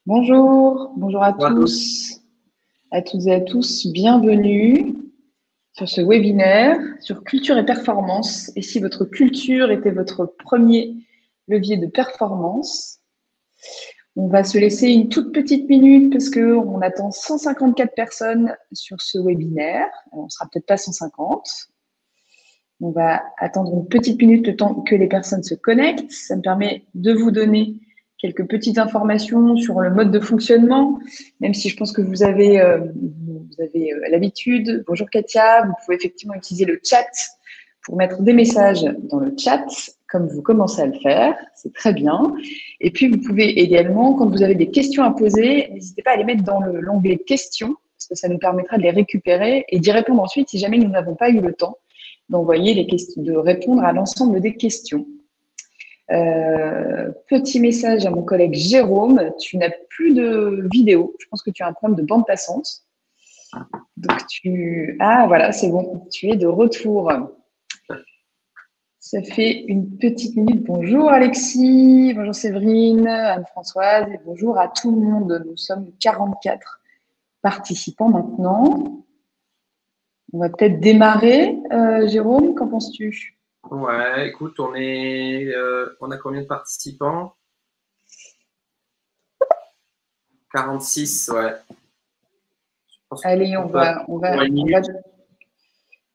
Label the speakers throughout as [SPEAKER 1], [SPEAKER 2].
[SPEAKER 1] Bonjour à
[SPEAKER 2] Bonjour à tous.
[SPEAKER 1] tous, à toutes et à tous, bienvenue sur ce webinaire sur culture et performance. Et si votre culture était votre premier levier de performance, on va se laisser une toute petite minute parce qu'on attend 154 personnes sur ce webinaire. On ne sera peut-être pas 150. On va attendre une petite minute le temps que les personnes se connectent. Ça me permet de vous donner quelques petites informations sur le mode de fonctionnement, même si je pense que vous avez l'habitude. Bonjour Katia, vous pouvez effectivement utiliser le chat pour mettre des messages dans le chat, comme vous commencez à le faire, c'est très bien. Et puis vous pouvez également, quand vous avez des questions à poser, n'hésitez pas à les mettre dans l'onglet questions, parce que ça nous permettra de les récupérer et d'y répondre ensuite si jamais nous n'avons pas eu le temps d'envoyer les questions, de répondre à l'ensemble des questions. Petit message à mon collègue Jérôme, tu n'as plus de vidéo. Je pense que tu as un problème de bande passante. Donc ah voilà, c'est bon, tu es de retour. Ça fait une petite minute. Bonjour Alexis, bonjour Séverine, Anne-Françoise et bonjour à tout le monde. Nous sommes 44 participants maintenant. On va peut-être démarrer. Jérôme, qu'en penses-tu?
[SPEAKER 2] Ouais, écoute, on a combien de participants? 46, ouais. Je pense
[SPEAKER 1] Allez,
[SPEAKER 2] qu'on peut pour une minute.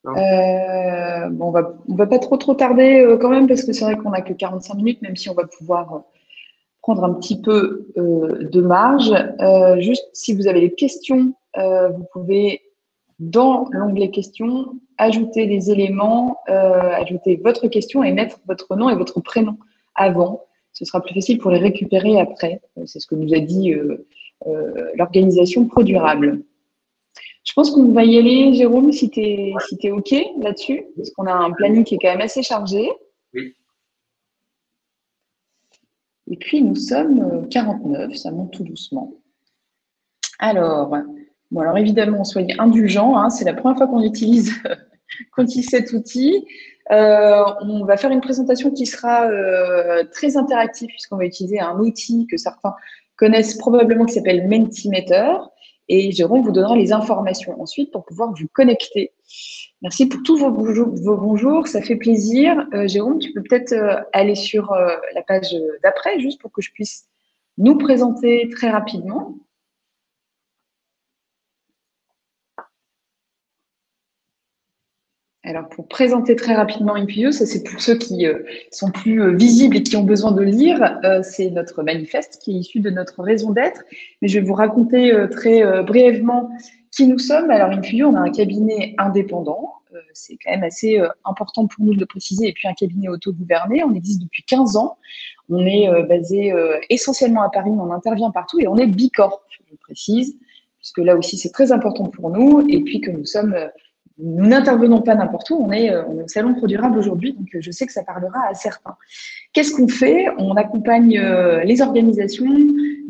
[SPEAKER 1] on va pas trop tarder quand même parce que c'est vrai qu'on a que 45 minutes, même si on va pouvoir prendre un petit peu de marge. Juste si vous avez des questions, vous pouvez dans l'onglet questions ajouter des éléments, ajouter votre question et mettre votre nom et votre prénom avant. Ce sera plus facile pour les récupérer après. C'est ce que nous a dit l'organisation Produrable. Je pense qu'on va y aller, Jérôme, si t'es OK là-dessus, parce qu'on a un planning qui est quand même assez chargé.
[SPEAKER 2] Oui.
[SPEAKER 1] Et puis, nous sommes 49, ça monte tout doucement. Alors, évidemment, soyez indulgents, hein, c'est la première fois qu'on utilise cet outil. On va faire une présentation qui sera très interactive, puisqu'on va utiliser un outil que certains connaissent probablement qui s'appelle Mentimeter. Et Jérôme vous donnera les informations ensuite pour pouvoir vous connecter. Merci pour tous vos bonjours, ça fait plaisir. Jérôme, tu peux peut-être aller sur la page d'après, juste pour que je puisse nous présenter très rapidement. Alors, pour présenter très rapidement Impio, ça c'est pour ceux qui sont plus visibles et qui ont besoin de lire, c'est notre manifeste qui est issu de notre raison d'être. Mais je vais vous raconter très brièvement qui nous sommes. Alors, Impio, on a un cabinet indépendant. C'est quand même assez important pour nous de le préciser. Et puis, un cabinet autogouverné. On existe depuis 15 ans. On est basé essentiellement à Paris, mais on intervient partout. Et on est Bicorp, je précise, puisque là aussi, c'est très important pour nous. Et puis que nous n'intervenons pas n'importe où, on est au Salon Produrable aujourd'hui, donc je sais que ça parlera à certains. Qu'est-ce qu'on fait? On accompagne les organisations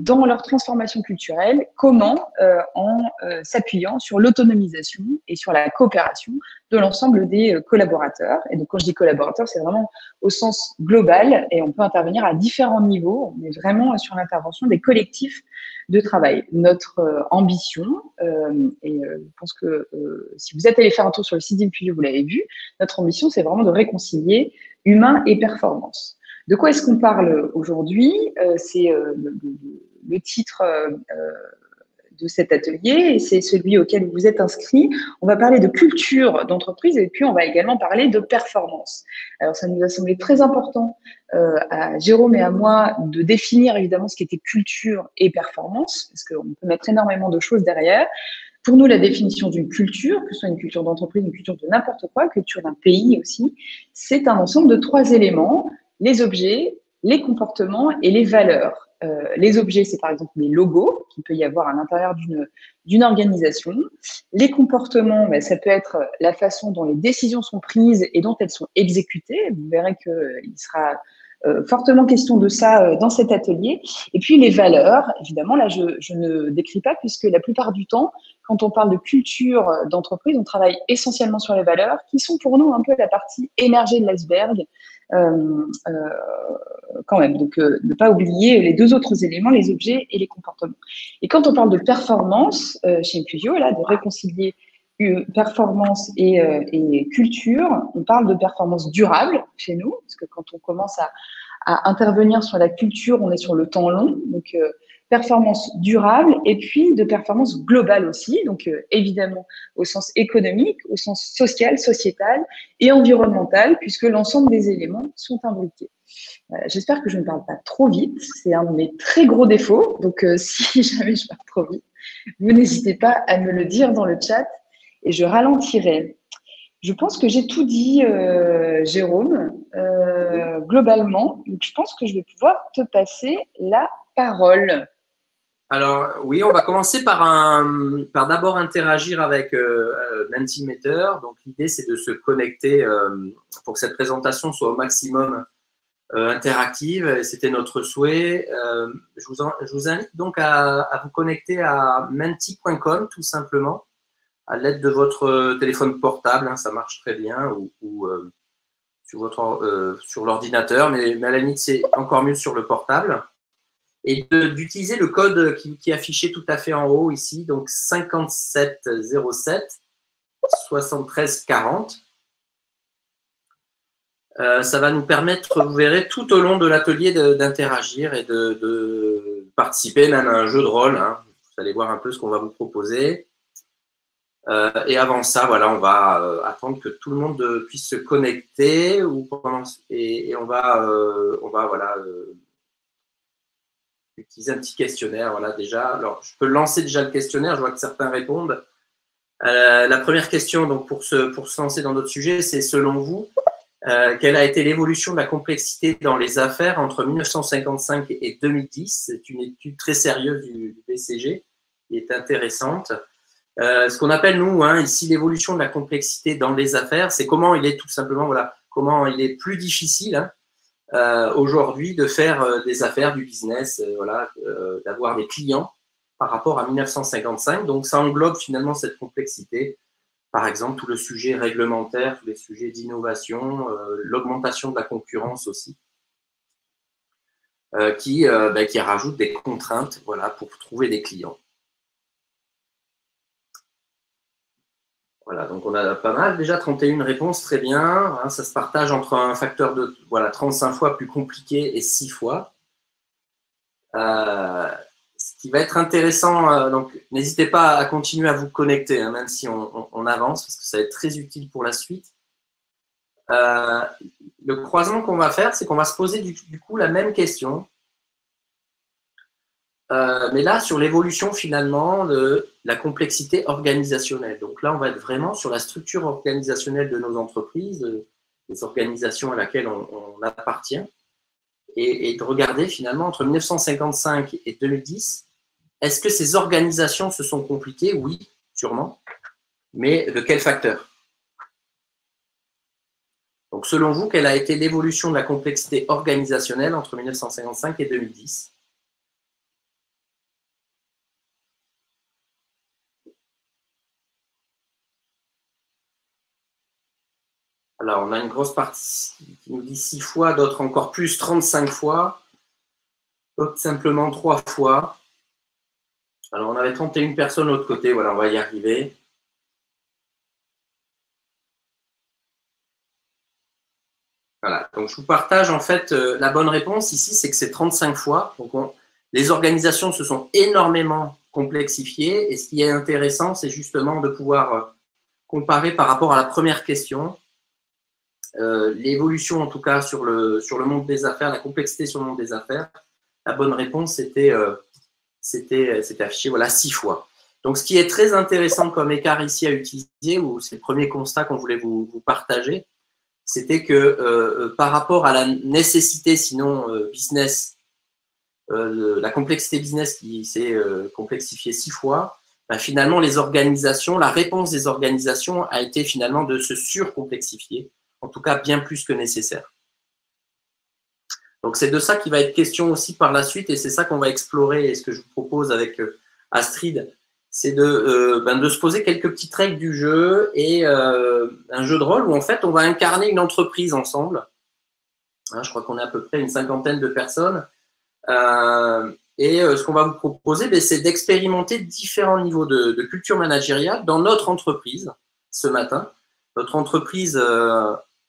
[SPEAKER 1] dans leur transformation culturelle. Comment? En s'appuyant sur l'autonomisation et sur la coopération de l'ensemble des collaborateurs. Et donc, quand je dis collaborateurs, c'est vraiment au sens global et on peut intervenir à différents niveaux. On est vraiment sur l'intervention des collectifs de travail. Notre ambition, je pense que si vous êtes allé faire un tour sur le site d'Impulio, vous l'avez vu, notre ambition, c'est vraiment de réconcilier humain et performance. De quoi est-ce qu'on parle aujourd'hui? C'est le titre de cet atelier et c'est celui auquel vous êtes inscrit. On va parler de culture d'entreprise et puis on va également parler de performance. Alors ça nous a semblé très important à Jérôme et à moi de définir évidemment ce qu'était culture et performance parce qu'on peut mettre énormément de choses derrière. Pour nous, la définition d'une culture, que ce soit une culture d'entreprise, une culture de n'importe quoi, culture d'un pays aussi, c'est un ensemble de 3 éléments, les objets, les comportements et les valeurs. Les objets, c'est par exemple les logos qu'il peut y avoir à l'intérieur d'une organisation. Les comportements, ça peut être la façon dont les décisions sont prises et dont elles sont exécutées. Vous verrez qu'il sera fortement question de ça dans cet atelier. Et puis les valeurs, évidemment, là je ne décris pas puisque la plupart du temps, quand on parle de culture d'entreprise, on travaille essentiellement sur les valeurs qui sont pour nous un peu la partie émergée de l'iceberg. quand même. Donc, ne pas oublier les deux autres éléments, les objets et les comportements. Et quand on parle de performance chez Infusio, là, de réconcilier performance et culture, on parle de performance durable chez nous, parce que quand on commence à intervenir sur la culture, on est sur le temps long, donc performance durable et puis de performance globale aussi, donc évidemment au sens économique, au sens social, sociétal et environnemental, puisque l'ensemble des éléments sont imbriqués. J'espère que je ne parle pas trop vite, c'est un de mes très gros défauts, donc si jamais je parle trop vite, vous n'hésitez pas à me le dire dans le chat et je ralentirai. Je pense que j'ai tout dit, Jérôme, globalement. Donc, je pense que je vais pouvoir te passer la parole.
[SPEAKER 2] Alors, oui, on va commencer par d'abord interagir avec Mentimeter. Donc, l'idée, c'est de se connecter pour que cette présentation soit au maximum interactive. C'était notre souhait. Je vous invite donc à vous connecter à menti.com, tout simplement, à l'aide de votre téléphone portable. Hein, ça marche très bien, ou sur l'ordinateur, mais à la limite, c'est encore mieux sur le portable. Et d'utiliser le code qui est affiché tout à fait en haut ici, donc 5707 73 40. Ça va nous permettre, vous verrez, tout au long de l'atelier d'interagir et de participer même à un jeu de rôle. Hein. Vous allez voir un peu ce qu'on va vous proposer. Et avant ça, voilà, on va attendre que tout le monde puisse se connecter et on va voilà, utiliser un petit questionnaire. Voilà, déjà. Alors, je peux lancer déjà le questionnaire. Je vois que certains répondent. La première question, donc pour se lancer dans notre sujet, c'est selon vous, quelle a été l'évolution de la complexité dans les affaires entre 1955 et 2010? C'est une étude très sérieuse du BCG qui est intéressante. Ce qu'on appelle, nous, hein, ici, l'évolution de la complexité dans les affaires, c'est comment il est tout simplement, voilà, comment il est plus difficile hein, aujourd'hui de faire des affaires, du business, voilà, d'avoir des clients par rapport à 1955. Donc, ça englobe finalement cette complexité. Par exemple, tout le sujet réglementaire, tous les sujets d'innovation, l'augmentation de la concurrence aussi, qui rajoute des contraintes voilà, pour trouver des clients. Voilà, donc on a pas mal, déjà 31 réponses, très bien. Hein, ça se partage entre un facteur de 35 fois plus compliqué et 6 fois. Ce qui va être intéressant, donc n'hésitez pas à continuer à vous connecter, hein, même si on avance, parce que ça va être très utile pour la suite. Le croisement qu'on va faire, c'est qu'on va se poser du coup la même question, mais là sur l'évolution finalement de la complexité organisationnelle. Donc là, on va être vraiment sur la structure organisationnelle de nos entreprises, des organisations à laquelle on appartient, et de regarder finalement entre 1955 et 2010, est-ce que ces organisations se sont compliquées? Oui, sûrement, mais de quels facteurs? Donc, selon vous, quelle a été l'évolution de la complexité organisationnelle entre 1955 et 2010? Alors, on a une grosse partie qui nous dit 6 fois, d'autres encore plus, 35 fois, d'autres simplement 3 fois. Alors, on avait 31 personnes de l'autre côté, voilà, on va y arriver. Voilà, donc je vous partage en fait la bonne réponse ici, c'est que c'est 35 fois. Donc les organisations se sont énormément complexifiées et ce qui est intéressant, c'est justement de pouvoir comparer par rapport à la première question, l'évolution en tout cas sur le monde des affaires, la complexité sur le monde des affaires. La bonne réponse, c'était affiché voilà, 6 fois. Donc ce qui est très intéressant comme écart ici à utiliser, ou c'est le premier constat qu'on voulait vous partager, c'était que par rapport à la nécessité, sinon business, la complexité business qui s'est complexifiée 6 fois, ben, finalement, les organisations, la réponse des organisations a été finalement de se surcomplexifier, en tout cas bien plus que nécessaire. Donc, c'est de ça qui va être question aussi par la suite et c'est ça qu'on va explorer et ce que je vous propose avec Astrid, c'est de se poser quelques petites règles du jeu et un jeu de rôle où en fait on va incarner une entreprise ensemble Hein, je crois qu'on est à peu près une cinquantaine de personnes. Ce qu'on va vous proposer, ben, c'est d'expérimenter différents niveaux de culture managériale dans notre entreprise ce matin. Notre entreprise,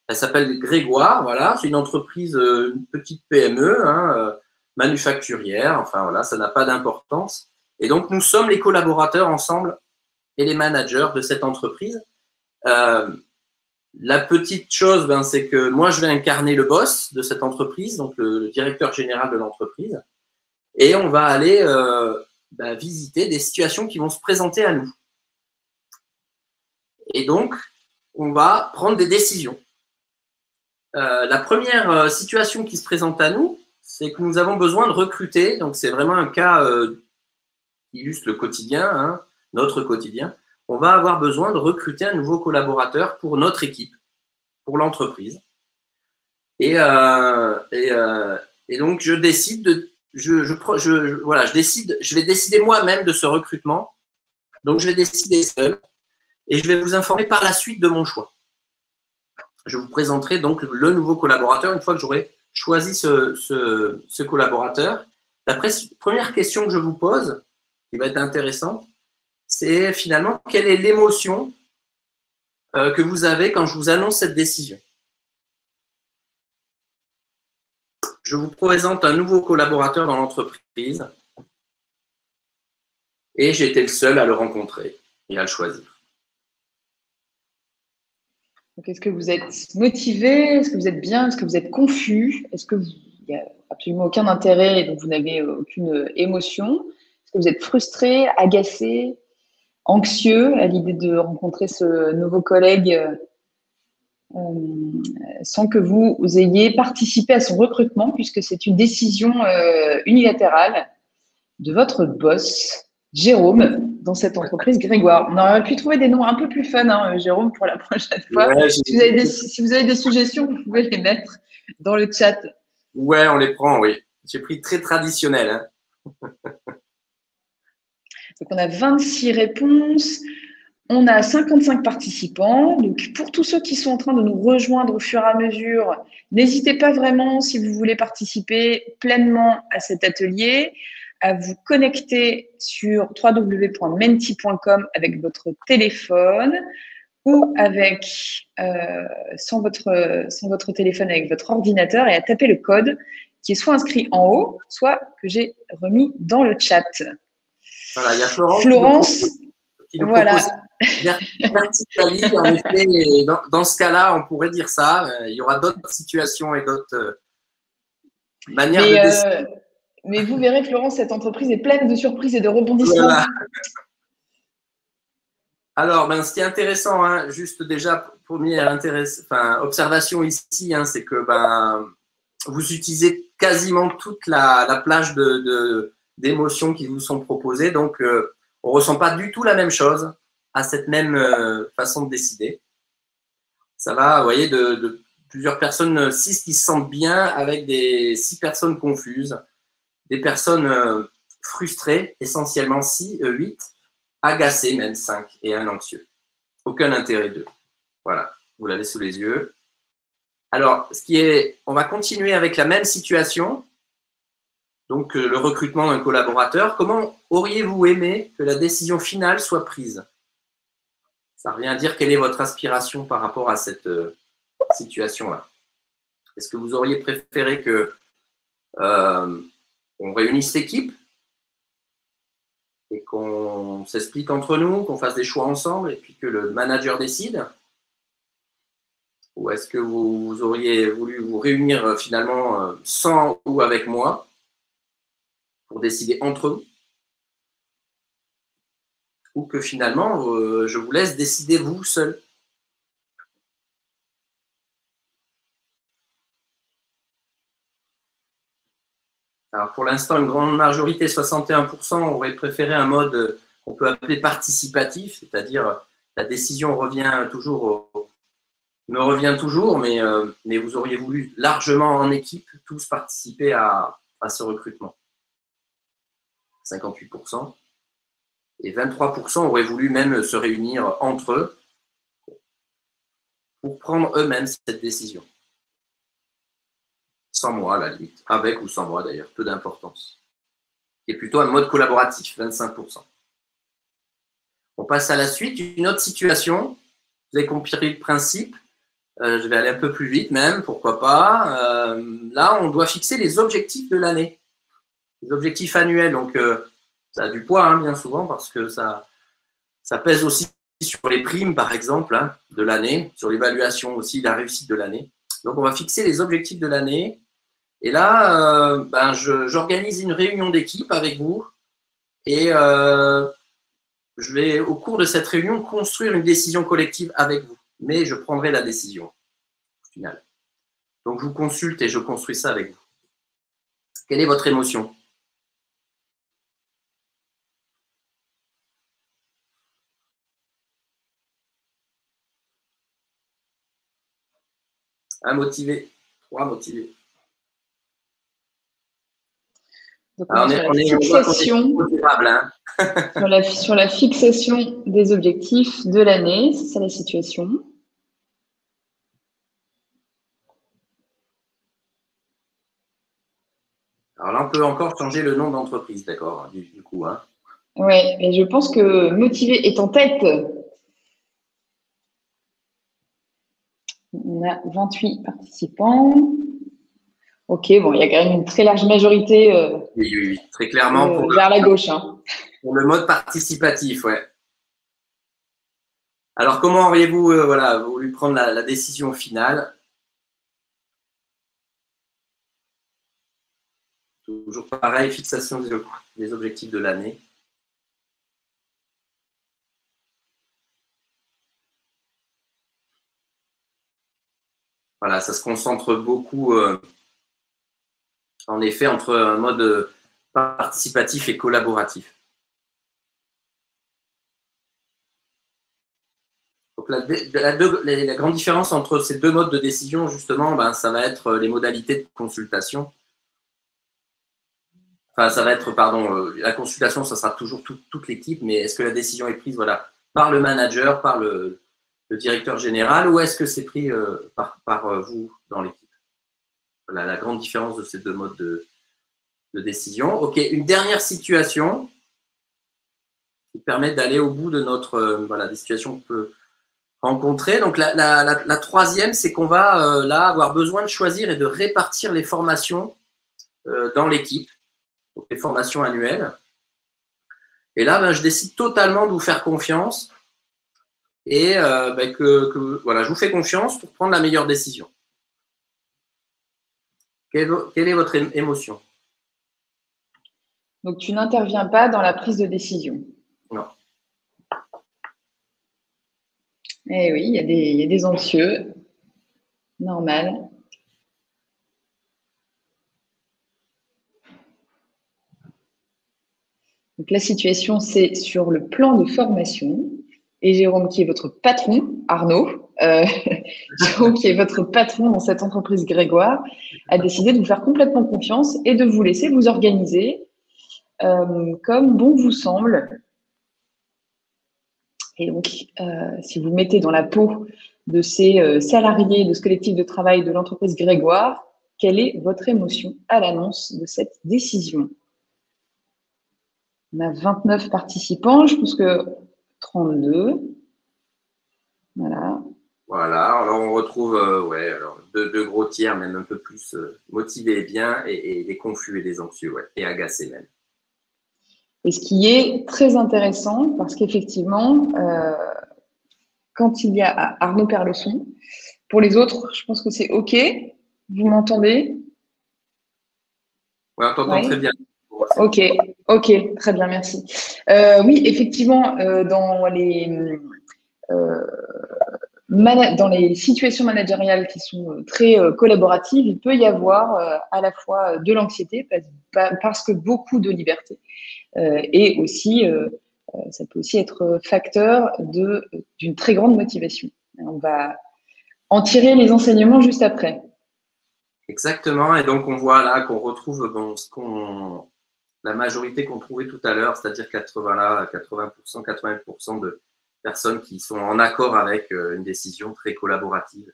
[SPEAKER 2] elle s'appelle Grégoire. Voilà, c'est une entreprise, une petite PME, hein, manufacturière. Enfin voilà, ça n'a pas d'importance. Et donc, nous sommes les collaborateurs ensemble et les managers de cette entreprise. La petite chose, ben, c'est que moi, je vais incarner le boss de cette entreprise, donc le directeur général de l'entreprise. Et on va aller visiter des situations qui vont se présenter à nous. Et donc, on va prendre des décisions. La première situation qui se présente à nous, c'est que nous avons besoin de recruter. Donc, c'est vraiment un cas qui illustre le quotidien, hein, notre quotidien. On va avoir besoin de recruter un nouveau collaborateur pour notre équipe, pour l'entreprise. Et donc, je décide de je vais décider moi-même de ce recrutement. Donc, je vais décider seul et je vais vous informer par la suite de mon choix. Je vous présenterai donc le nouveau collaborateur une fois que j'aurai choisi ce collaborateur. La première question que je vous pose, qui va être intéressante, c'est finalement quelle est l'émotion que vous avez quand je vous annonce cette décision. Je vous présente un nouveau collaborateur dans l'entreprise et j'ai été le seul à le rencontrer et à le choisir.
[SPEAKER 1] Est-ce que vous êtes motivé? Est-ce que vous êtes bien? Est-ce que vous êtes confus? Est-ce qu'il n'y a absolument aucun intérêt et donc vous n'avez aucune émotion? Est-ce que vous êtes frustré, agacé, anxieux à l'idée de rencontrer ce nouveau collègue sans que vous ayez participé à son recrutement, puisque c'est une décision unilatérale de votre boss, Jérôme, dans cette entreprise Grégoire. On aurait pu trouver des noms un peu plus fun, hein, Jérôme, pour la prochaine fois.
[SPEAKER 2] Ouais,
[SPEAKER 1] si vous avez des suggestions, vous pouvez les mettre dans le chat.
[SPEAKER 2] Ouais, on les prend, oui. J'ai pris très traditionnel. Hein.
[SPEAKER 1] Donc, on a 26 réponses. On a 55 participants. Donc, pour tous ceux qui sont en train de nous rejoindre au fur et à mesure, n'hésitez pas vraiment, si vous voulez participer pleinement à cet atelier, à vous connecter sur www.menti.com avec votre téléphone ou sans votre téléphone, avec votre ordinateur, et à taper le code qui est soit inscrit en haut, soit que j'ai remis dans le chat.
[SPEAKER 2] Voilà, il y a
[SPEAKER 1] Florence
[SPEAKER 2] qui nous propose verticalité, en effet, et dans ce cas-là, on pourrait dire ça. Il y aura d'autres situations et d'autres manières de décider.
[SPEAKER 1] Mais vous verrez, Florence, cette entreprise est pleine de surprises et de rebondissements. Voilà.
[SPEAKER 2] Alors, ce qui est intéressant, hein, juste déjà, première observation ici, hein, c'est que vous utilisez quasiment toute la plage d'émotions qui vous sont proposées. Donc, on ne ressent pas du tout la même chose à cette même façon de décider. Ça va, vous voyez, de plusieurs personnes, 6 qui se sentent bien avec 6 personnes confuses, des personnes frustrées, essentiellement 8, agacées même 5 et un anxieux. Aucun intérêt d'eux. Voilà, vous l'avez sous les yeux. Alors, on va continuer avec la même situation. Donc, le recrutement d'un collaborateur. Comment auriez-vous aimé que la décision finale soit prise? Ça revient à dire quelle est votre aspiration par rapport à cette situation-là. Est-ce que vous auriez préféré que on réunisse l'équipe et qu'on s'explique entre nous, qu'on fasse des choix ensemble et puis que le manager décide? Ou est-ce que vous auriez voulu vous réunir finalement sans ou avec moi pour décider entre vous? Ou que finalement, je vous laisse décider vous seul? Alors pour l'instant, une grande majorité, 61%, aurait préféré un mode qu'on peut appeler participatif, c'est-à-dire la décision me revient toujours, mais vous auriez voulu largement en équipe tous participer à ce recrutement. 58%. Et 23% auraient voulu même se réunir entre eux pour prendre eux-mêmes cette décision. sans moi à la limite, avec ou sans moi d'ailleurs, peu d'importance. Et plutôt un mode collaboratif, 25%. On passe à la suite, une autre situation. Vous avez compris le principe. Je vais aller un peu plus vite même, pourquoi pas. Là, on doit fixer les objectifs de l'année. Les objectifs annuels, donc ça a du poids hein, bien souvent parce que ça pèse aussi sur les primes, par exemple, hein, de l'année, sur l'évaluation aussi de la réussite de l'année. Donc, on va fixer les objectifs de l'année. Et là, j'organise une réunion d'équipe avec vous et je vais, au cours de cette réunion, construire une décision collective avec vous. Mais je prendrai la décision au final. Donc, je vous consulte et je construis ça avec vous. Quelle est votre émotion? Un motivé, 3 motivés.
[SPEAKER 1] Donc, on est sur la fixation des objectifs de l'année, c'est ça la situation.
[SPEAKER 2] Alors là, on peut encore changer le nom d'entreprise, d'accord, du coup. Hein.
[SPEAKER 1] Oui, mais je pense que motivé est en tête. On a 28 participants. Ok, bon, il y a quand même une très large majorité
[SPEAKER 2] oui, très clairement
[SPEAKER 1] vers la gauche. Hein.
[SPEAKER 2] Pour le mode participatif, ouais. Alors, comment auriez-vous voulu prendre la décision finale? Toujours pareil, fixation des objectifs de l'année. Voilà, ça se concentre beaucoup, en effet, entre un mode participatif et collaboratif. Donc, la grande différence entre ces deux modes de décision, justement, ça va être les modalités de consultation. Enfin, ça va être, la consultation, ça sera toujours toute l'équipe, mais est-ce que la décision est prise par le manager, par le directeur général, ou est-ce que c'est pris par vous dans l'équipe? Voilà la grande différence de ces deux modes de décision. Ok, une dernière situation qui permet d'aller au bout de notre des situations qu'on peut rencontrer. Donc la troisième, c'est qu'on va là avoir besoin de choisir et de répartir les formations dans l'équipe, donc les formations annuelles. Et là, je décide totalement de vous faire confiance et je vous fais confiance pour prendre la meilleure décision. Quelle est votre émotion?
[SPEAKER 1] Donc, tu n'interviens pas dans la prise de décision.
[SPEAKER 2] Non.
[SPEAKER 1] Eh oui, il y a des anxieux. Normal. Donc, la situation, c'est sur le plan de formation. Et Jérôme, qui est votre patron, Arnaud, Jérôme, qui est votre patron dans cette entreprise Grégoire, a décidé de vous faire complètement confiance et de vous laisser vous organiser comme bon vous semble. Et donc, si vous mettez dans la peau de ces salariés de ce collectif de travail de l'entreprise Grégoire, quelle est votre émotion à l'annonce de cette décision? On a 29 participants, je pense que 32. Voilà.
[SPEAKER 2] Voilà, alors on retrouve deux gros tiers, même un peu plus motivés et bien, et des confus et des anxieux, et agacés même.
[SPEAKER 1] Et ce qui est très intéressant, parce qu'effectivement, quand il y a Arnaud perd le son, pour les autres, je pense que c'est OK. Vous m'entendez?
[SPEAKER 2] Oui, on t'entend très bien.
[SPEAKER 1] OK, très bien, merci. Oui, effectivement, dans les situations managériales qui sont très collaboratives, il peut y avoir à la fois de l'anxiété parce que beaucoup de liberté et aussi ça peut aussi être facteur d'une très grande motivation. On va en tirer les enseignements juste après.
[SPEAKER 2] Exactement, et donc on voit là qu'on retrouve la majorité qu'on trouvait tout à l'heure, c'est-à-dire 80% de personnes qui sont en accord avec une décision très collaborative.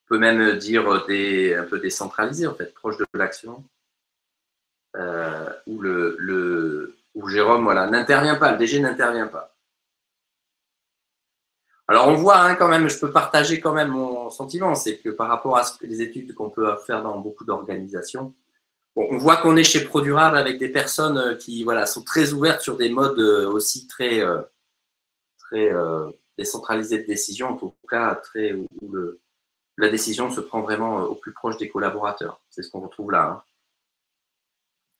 [SPEAKER 2] peut même dire un peu décentralisé, en fait, proche de l'action, où Jérôme, voilà, n'intervient pas, le DG n'intervient pas. Alors, on voit hein, quand même, je peux partager quand même mon sentiment, c'est que par rapport à les études qu'on peut faire dans beaucoup d'organisations, bon, on voit qu'on est chez ProDurable avec des personnes qui voilà, sont très ouvertes sur des modes aussi très décentralisés de décision, en tout cas où la décision se prend vraiment au plus proche des collaborateurs. C'est ce qu'on retrouve là. Hein.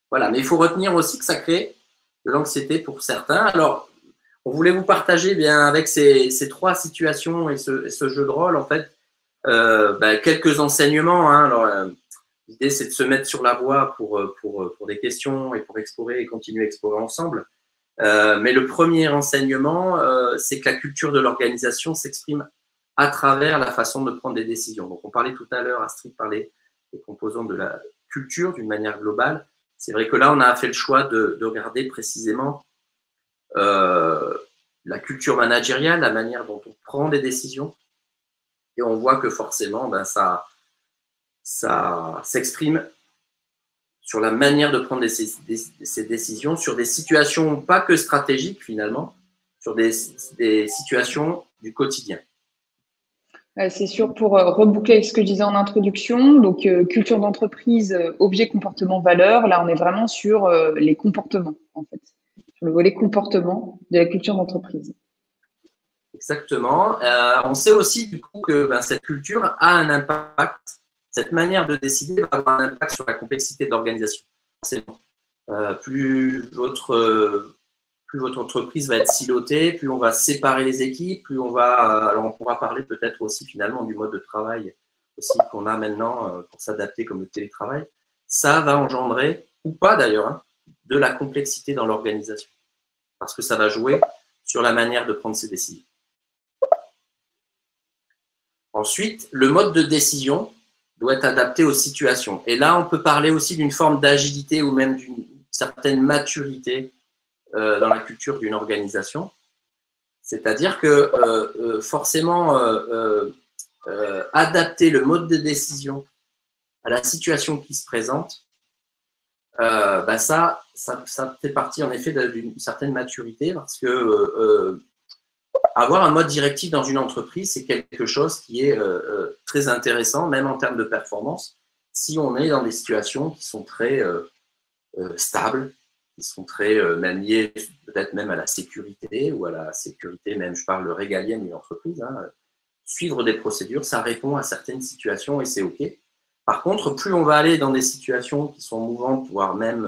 [SPEAKER 2] Voilà, mais il faut retenir aussi que ça crée de l'anxiété pour certains. Alors, on voulait vous partager bien avec ces trois situations et ce jeu de rôle, en fait, quelques enseignements. Hein. Alors, l'idée, c'est de se mettre sur la voie pour des questions et pour explorer et continuer à explorer ensemble. Mais le premier enseignement, c'est que la culture de l'organisation s'exprime à travers la façon de prendre des décisions. Donc, on parlait tout à l'heure, Astrid parlait des composants de la culture d'une manière globale. C'est vrai que là, on a fait le choix de regarder précisément la culture managériale, la manière dont on prend des décisions. Et on voit que forcément, ça s'exprime sur la manière de prendre ces décisions, sur des situations pas que stratégiques finalement, sur des situations du quotidien.
[SPEAKER 1] C'est sûr, pour reboucler ce que je disais en introduction, donc culture d'entreprise, objet, comportement, valeur, là on est vraiment sur les comportements, en fait, sur le volet comportement de la culture d'entreprise.
[SPEAKER 2] Exactement. On sait aussi du coup que cette culture a un impact, cette manière de décider va avoir un impact sur la complexité de l'organisation. Plus votre entreprise va être silotée, plus on va séparer les équipes, plus on va… alors on pourra parler peut-être aussi finalement du mode de travail aussi qu'on a maintenant pour s'adapter comme le télétravail. Ça va engendrer, ou pas d'ailleurs, hein, de la complexité dans l'organisation. Parce que ça va jouer sur la manière de prendre ses décisions. Ensuite, le mode de décision doit être adapté aux situations. Et là, on peut parler aussi d'une forme d'agilité ou même d'une certaine maturité dans la culture d'une organisation. C'est-à-dire que forcément, adapter le mode de décision à la situation qui se présente, ça fait partie en effet d'une certaine maturité parce que avoir un mode directif dans une entreprise, c'est quelque chose qui est très intéressant, même en termes de performance, si on est dans des situations qui sont très stables, qui sont très même liées peut-être même à la sécurité ou à la sécurité, même je parle régalienne d'une entreprise. Hein. Suivre des procédures, ça répond à certaines situations et c'est OK. Par contre, plus on va aller dans des situations qui sont mouvantes, voire même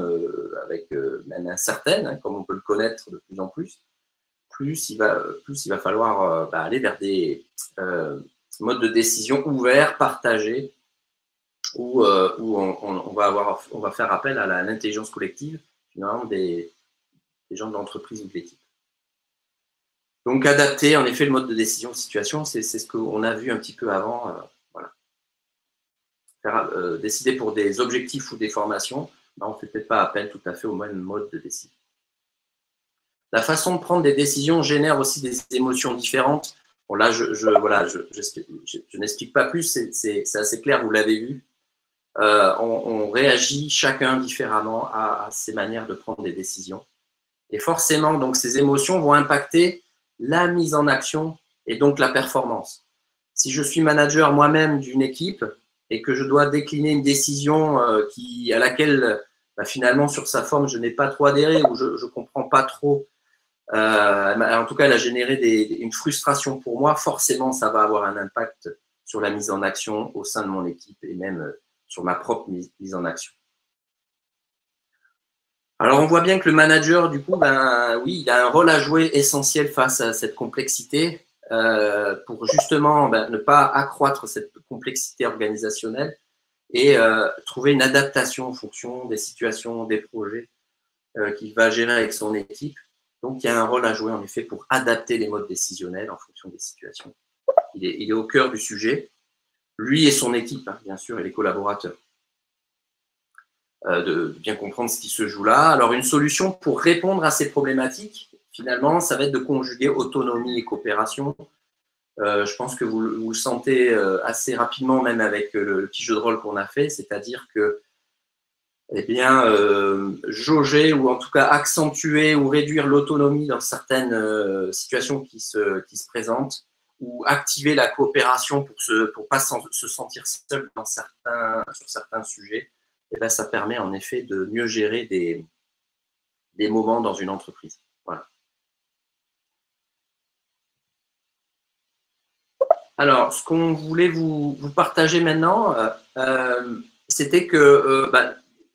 [SPEAKER 2] même incertaines, hein, comme on peut le connaître de plus en plus, plus il va falloir aller vers des modes de décision ouverts, partagés, où on va faire appel à l'intelligence collective finalement des gens de l'entreprise ou de l'équipe. Donc, adapter en effet le mode de décision aux situations, c'est ce qu'on a vu un petit peu avant. Voilà. Décider pour des objectifs ou des formations, on ne fait peut-être pas appel tout à fait au même mode de décision. La façon de prendre des décisions génère aussi des émotions différentes. Bon, là, je n'explique pas plus, c'est assez clair, vous l'avez vu. On réagit chacun différemment à ces manières de prendre des décisions. Et forcément, donc, ces émotions vont impacter la mise en action et donc la performance. Si je suis manager moi-même d'une équipe et que je dois décliner une décision à laquelle finalement sur sa forme je n'ai pas trop adhéré ou je ne comprends pas trop, en tout cas elle a généré une frustration pour moi, forcément ça va avoir un impact sur la mise en action au sein de mon équipe et même sur ma propre mise en action. Alors, on voit bien que le manager, du coup, oui, il a un rôle à jouer essentiel face à cette complexité pour justement ne pas accroître cette complexité organisationnelle et trouver une adaptation en fonction des situations, des projets qu'il va gérer avec son équipe. Donc, il y a un rôle à jouer, en effet, pour adapter les modes décisionnels en fonction des situations. Il est au cœur du sujet, lui et son équipe, hein, bien sûr, et les collaborateurs. De bien comprendre ce qui se joue là. Alors, une solution pour répondre à ces problématiques, finalement, ça va être de conjuguer autonomie et coopération. Je pense que vous le sentez assez rapidement, même avec le petit jeu de rôle qu'on a fait, c'est-à-dire que eh bien, jauger ou en tout cas accentuer ou réduire l'autonomie dans certaines situations qui se présentent, ou activer la coopération pour pas se sentir seul sur certains sujets, et bien, ça permet en effet de mieux gérer des moments dans une entreprise. Voilà. Alors, ce qu'on voulait vous partager maintenant, c'était que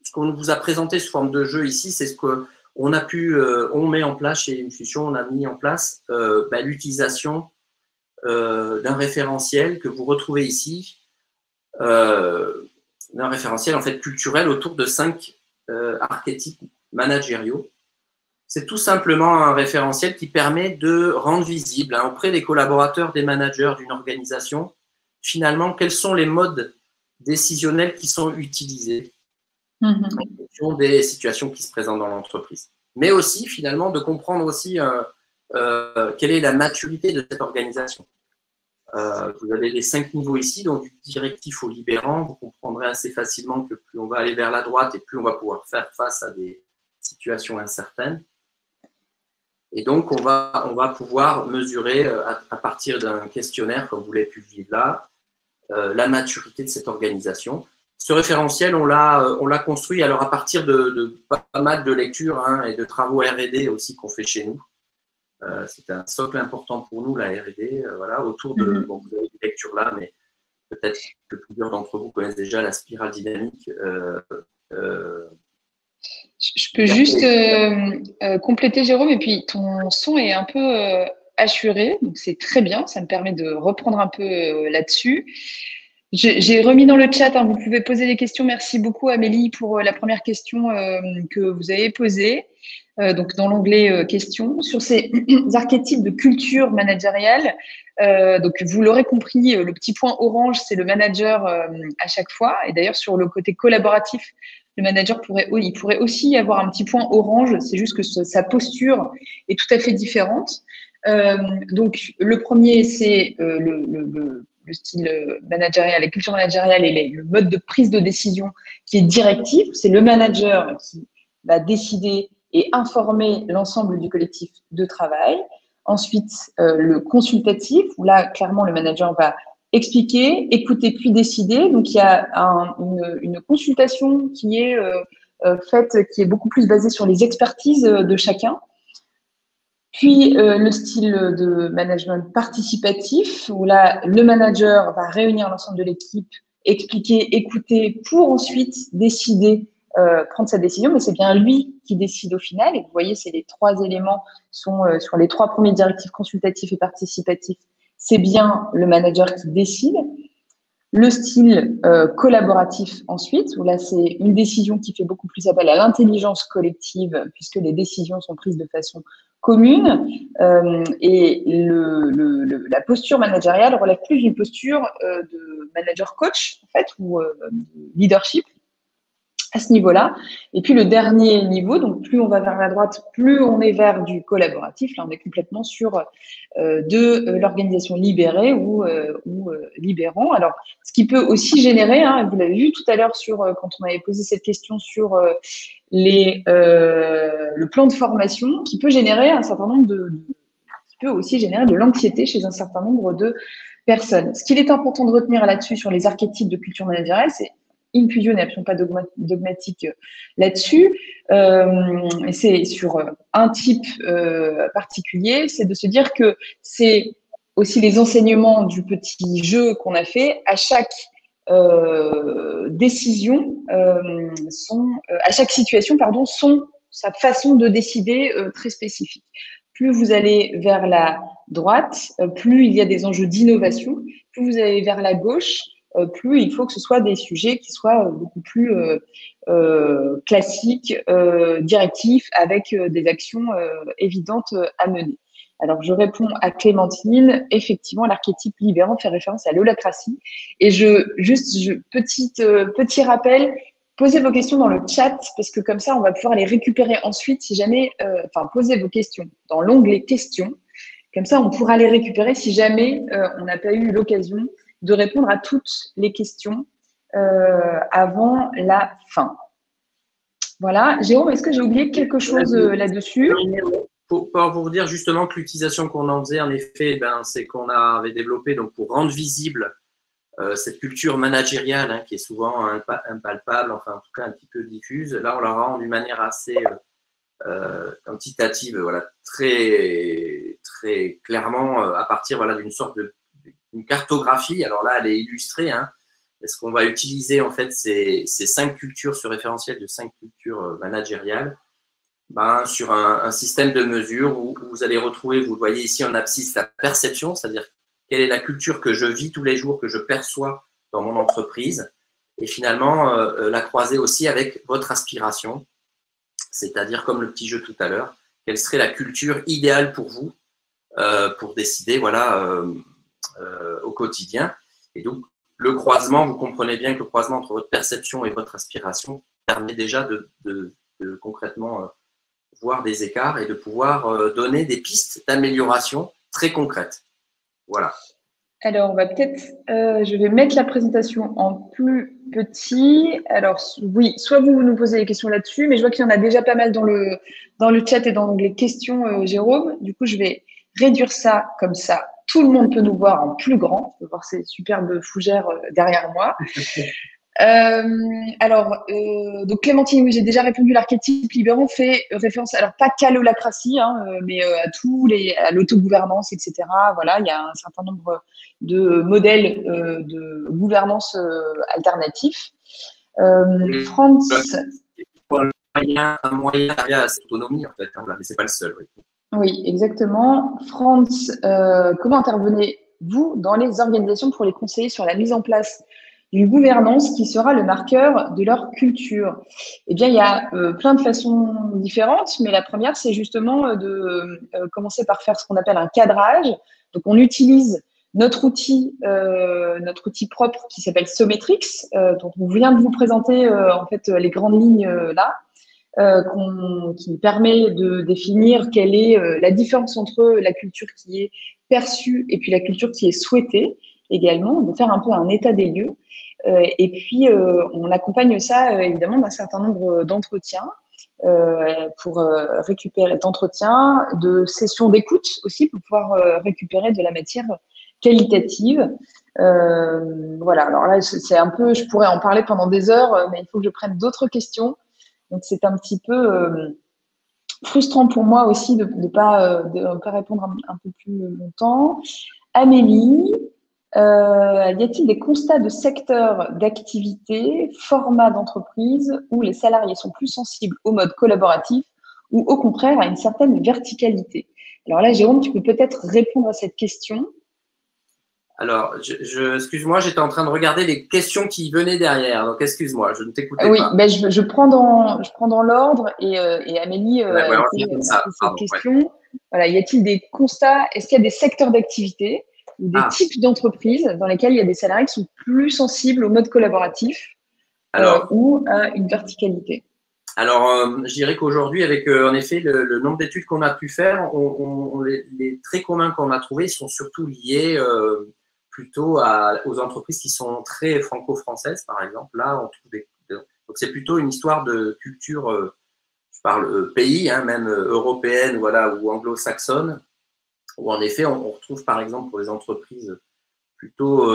[SPEAKER 2] ce qu'on vous a présenté sous forme de jeu ici, c'est ce qu'on a pu, on met en place chez Intuition, on a mis en place l'utilisation d'un référentiel que vous retrouvez ici, d'un référentiel en fait culturel autour de 5 archétypes managériaux. C'est tout simplement un référentiel qui permet de rendre visible auprès des collaborateurs, des managers d'une organisation, finalement, quels sont les modes décisionnels qui sont utilisés en fonction des situations qui se présentent dans l'entreprise. Mais aussi, finalement, de comprendre aussi quelle est la maturité de cette organisation. Vous avez les 5 niveaux ici, donc du directif au libérant. Vous comprendrez assez facilement que plus on va aller vers la droite et plus on va pouvoir faire face à des situations incertaines. Et donc, on va pouvoir mesurer à partir d'un questionnaire, comme vous l'avez pu vivre là, la maturité de cette organisation. Ce référentiel, on l'a construit alors à partir de pas mal de lectures et de travaux R&D aussi qu'on fait chez nous. C'est un socle important pour nous, la R&D, voilà, autour de, bon, vous avez des lectures là, mais peut-être que plusieurs d'entre vous connaissent déjà la spirale dynamique.
[SPEAKER 1] Je peux juste compléter, Jérôme, et puis ton son est un peu assuré, donc c'est très bien, ça me permet de reprendre un peu là-dessus. J'ai remis dans le chat, vous pouvez poser des questions. Merci beaucoup Amélie pour la première question que vous avez posée. Donc dans l'onglet questions, sur ces archétypes de culture managériale, donc vous l'aurez compris, le petit point orange, c'est le manager à chaque fois. Et d'ailleurs, sur le côté collaboratif, le manager pourrait aussi avoir un petit point orange, c'est juste que sa posture est tout à fait différente. Donc le premier, c'est le style managérial, la culture managériale et le mode de prise de décision qui est directif. C'est le manager qui va décider et informer l'ensemble du collectif de travail. Ensuite, le consultatif, où là, clairement, le manager va expliquer, écouter, puis décider. Donc, il y a une consultation qui est faite, qui est beaucoup plus basée sur les expertises de chacun. Puis, le style de management participatif, où là, le manager va réunir l'ensemble de l'équipe, expliquer, écouter, pour ensuite décider, prendre sa décision, mais c'est bien lui qui décide au final. Et vous voyez, c'est les 3 éléments sont sur les 3 premiers directifs consultatifs et participatifs. C'est bien le manager qui décide. Le style collaboratif ensuite, où là, c'est une décision qui fait beaucoup plus appel à l'intelligence collective, puisque les décisions sont prises de façon commune. Et la posture managériale relève plus d'une posture de manager coach, en fait, ou leadership à ce niveau-là. Et puis le dernier niveau, donc plus on va vers la droite, plus on est vers du collaboratif. Là, on est complètement sur de l'organisation libérée ou libérant. Alors, ce qui peut aussi générer, vous l'avez vu tout à l'heure quand on avait posé cette question sur le plan de formation, qui peut générer un certain nombre qui peut aussi générer de l'anxiété chez un certain nombre de personnes. Ce qu'il est important de retenir là-dessus sur les archétypes de culture managériale, c'est Intuition n'est absolument pas dogmatique là-dessus. C'est sur un type particulier, c'est de se dire que c'est aussi les enseignements du petit jeu qu'on a fait. À chaque décision, à chaque situation, sont sa façon de décider très spécifique. Plus vous allez vers la droite, plus il y a des enjeux d'innovation. Plus vous allez vers la gauche, plus il faut que ce soit des sujets qui soient beaucoup plus classiques, directifs, avec des actions évidentes à mener. Alors, je réponds à Clémentine. Effectivement, l'archétype libérant fait référence à l'holacratie. Et petit rappel, posez vos questions dans le chat, parce que comme ça, on va pouvoir les récupérer ensuite si jamais, posez vos questions dans l'onglet questions. Comme ça, on pourra les récupérer si jamais on n'a pas eu l'occasion de répondre à toutes les questions avant la fin. Voilà. Jérôme, est-ce que j'ai oublié quelque chose là-dessus?
[SPEAKER 2] Pour vous dire justement que l'utilisation qu'on en faisait, en effet, c'est qu'on avait développé donc, pour rendre visible cette culture managériale hein, qui est souvent impalpable, enfin en tout cas un petit peu diffuse. Là, on la rend d'une manière assez quantitative, voilà, très, très clairement à partir voilà, d'une sorte d'une cartographie. Alors là, elle est illustrée. Hein. Est-ce qu'on va utiliser en fait ces 5 cultures, ce référentiel de 5 cultures managériales sur un système de mesure où vous allez retrouver, vous le voyez ici en abscisse, la perception, c'est-à-dire quelle est la culture que je vis tous les jours, que je perçois dans mon entreprise, et finalement la croiser aussi avec votre aspiration, c'est-à-dire comme le petit jeu tout à l'heure, quelle serait la culture idéale pour vous pour décider voilà, au quotidien. Et donc, le croisement, vous comprenez bien que le croisement entre votre perception et votre aspiration permet déjà de concrètement voir des écarts et de pouvoir donner des pistes d'amélioration très concrètes. Voilà.
[SPEAKER 1] Alors, on va peut-être, je vais mettre la présentation en plus petit. Alors, oui, soit vous nous posez des questions là-dessus, mais je vois qu'il y en a déjà pas mal dans le chat et dans les questions, Jérôme. Du coup, je vais réduire ça comme ça. Tout le monde peut nous voir en plus grand. On peut voir ces superbes fougères derrière moi. Donc Clémentine, oui, j'ai déjà répondu. L'archétype libérant fait référence, alors pas qu'à l'holacratie, hein, mais à l'autogouvernance, etc. Voilà, il y a un certain nombre de modèles de gouvernance alternatifs. Franz.
[SPEAKER 2] Un moyen d'arriver à cette autonomie, en fait, hein, mais c'est pas le seul. Oui,
[SPEAKER 1] oui exactement. Franz, comment intervenez-vous dans les organisations pour les conseiller sur la mise en place d'une gouvernance qui sera le marqueur de leur culture? Eh bien, il y a plein de façons différentes, mais la première, c'est justement de commencer par faire ce qu'on appelle un cadrage. Donc, on utilise notre outil propre qui s'appelle Sometrix, dont on vient de vous présenter en fait les grandes lignes là. Qui permet de définir quelle est la différence entre la culture qui est perçue et puis la culture qui est souhaitée également, de faire un peu un état des lieux. Et puis, on accompagne ça évidemment d'un certain nombre d'entretiens pour récupérer d'entretiens, de sessions d'écoute aussi pour pouvoir récupérer de la matière qualitative. Voilà, alors là, c'est un peu, je pourrais en parler pendant des heures, mais il faut que je prenne d'autres questions. Donc, c'est un petit peu frustrant pour moi aussi de ne pas répondre un peu plus longtemps. Amélie, y a-t-il des constats de secteur d'activité, format d'entreprise, où les salariés sont plus sensibles au mode collaboratif ou au contraire à une certaine verticalité? Alors là, Jérôme, tu peux peut-être répondre à cette question.
[SPEAKER 2] Alors, excuse-moi, j'étais en train de regarder les questions qui venaient derrière. Donc, excuse-moi, je ne t'écoutais
[SPEAKER 1] oui,
[SPEAKER 2] pas.
[SPEAKER 1] Ben je prends dans l'ordre et Amélie cette question. Ouais. Voilà, y a-t-il des constats? Est-ce qu'il y a des secteurs d'activité ou des types d'entreprises dans lesquels il y a des salariés qui sont plus sensibles au mode collaboratif ou à une verticalité?
[SPEAKER 2] Alors, je dirais qu'aujourd'hui, avec en effet le nombre d'études qu'on a pu faire, les traits communs qu'on a trouvés sont surtout liés plutôt aux entreprises qui sont très franco-françaises, par exemple. Là, on trouve donc c'est plutôt une histoire de culture, je parle pays, hein, même européenne, voilà, ou anglo-saxonne, où en effet, on retrouve par exemple pour les entreprises plutôt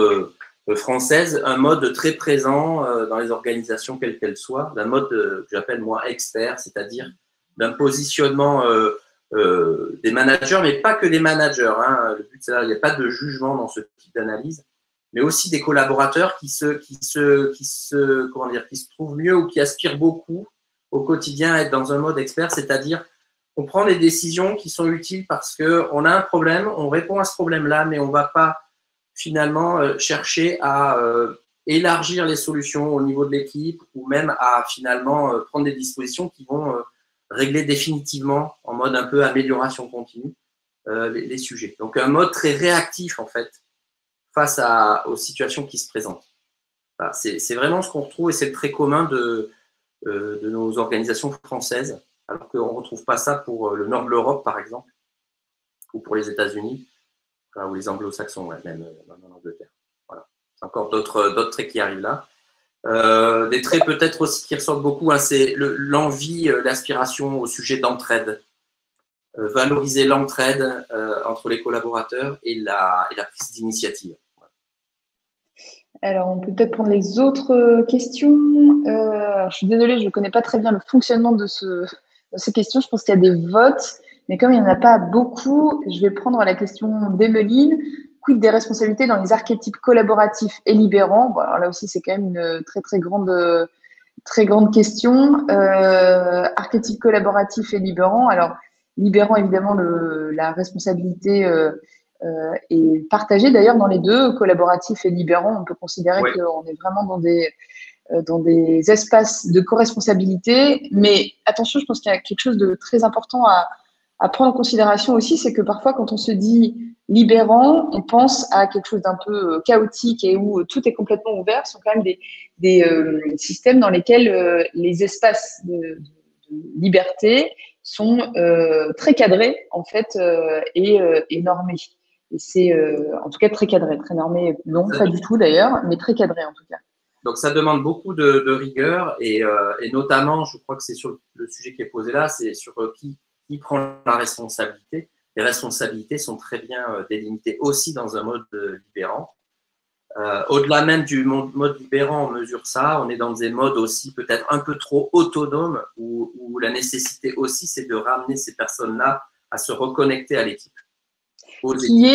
[SPEAKER 2] françaises un mode très présent dans les organisations quelles qu'elles soient, d'un mode que j'appelle moi expert, c'est-à-dire d'un positionnement des managers, mais pas que des managers. Hein. Le but, c'est là, il n'y a pas de jugement dans ce type d'analyse, mais aussi des collaborateurs qui se trouvent mieux ou qui aspirent beaucoup au quotidien à être dans un mode expert, c'est-à-dire on prend des décisions qui sont utiles parce qu'on a un problème, on répond à ce problème-là, mais on ne va pas finalement chercher à élargir les solutions au niveau de l'équipe ou même à finalement prendre des dispositions qui vont régler définitivement en mode un peu amélioration continue les sujets. Donc un mode très réactif en fait face aux situations qui se présentent. Voilà, c'est vraiment ce qu'on retrouve et c'est le trait commun de nos organisations françaises, alors qu'on ne retrouve pas ça pour le nord de l'Europe par exemple. ou pour les États-Unis, ou les anglo-saxons, ouais, même en Angleterre. Voilà. C'est encore d'autres traits qui arrivent là. Des traits peut-être aussi qui ressortent beaucoup, hein, c'est l'envie, l'aspiration au sujet d'entraide. Valoriser l'entraide entre les collaborateurs et la prise d'initiative.
[SPEAKER 1] Alors, on peut peut-être prendre les autres questions. Je suis désolée, je ne connais pas très bien le fonctionnement de ces questions. Je pense qu'il y a des votes, mais comme il n'y en a pas beaucoup, je vais prendre la question d'Emeline. Quid des responsabilités dans les archétypes collaboratifs et libérants? Bon, alors là aussi, c'est quand même une très grande question. Archétype collaboratif et libérant. Alors, libérant, évidemment, la responsabilité est partagée. D'ailleurs, dans les deux, collaboratif et libérant, on peut considérer
[SPEAKER 2] Oui.
[SPEAKER 1] qu'on est vraiment dans des espaces de co-responsabilité. Mais attention, je pense qu'il y a quelque chose de très important à prendre en considération aussi, c'est que parfois, quand on se dit libérant, on pense à quelque chose d'un peu chaotique et où tout est complètement ouvert. Ce sont quand même des systèmes dans lesquels les espaces de liberté sont très cadrés, en fait, et normés. Et c'est en tout cas très cadré, très normé. Non, pas du tout d'ailleurs, mais très cadré en tout cas.
[SPEAKER 2] Donc, ça demande beaucoup de rigueur et notamment, je crois que c'est sur le sujet qui est posé là, c'est sur qui prend la responsabilité. Les responsabilités sont très bien délimitées aussi dans un mode libérant. Au-delà même du mode libérant, on mesure ça. On est dans des modes aussi peut-être un peu trop autonomes où la nécessité aussi, c'est de ramener ces personnes-là à se reconnecter à l'équipe.
[SPEAKER 1] Qui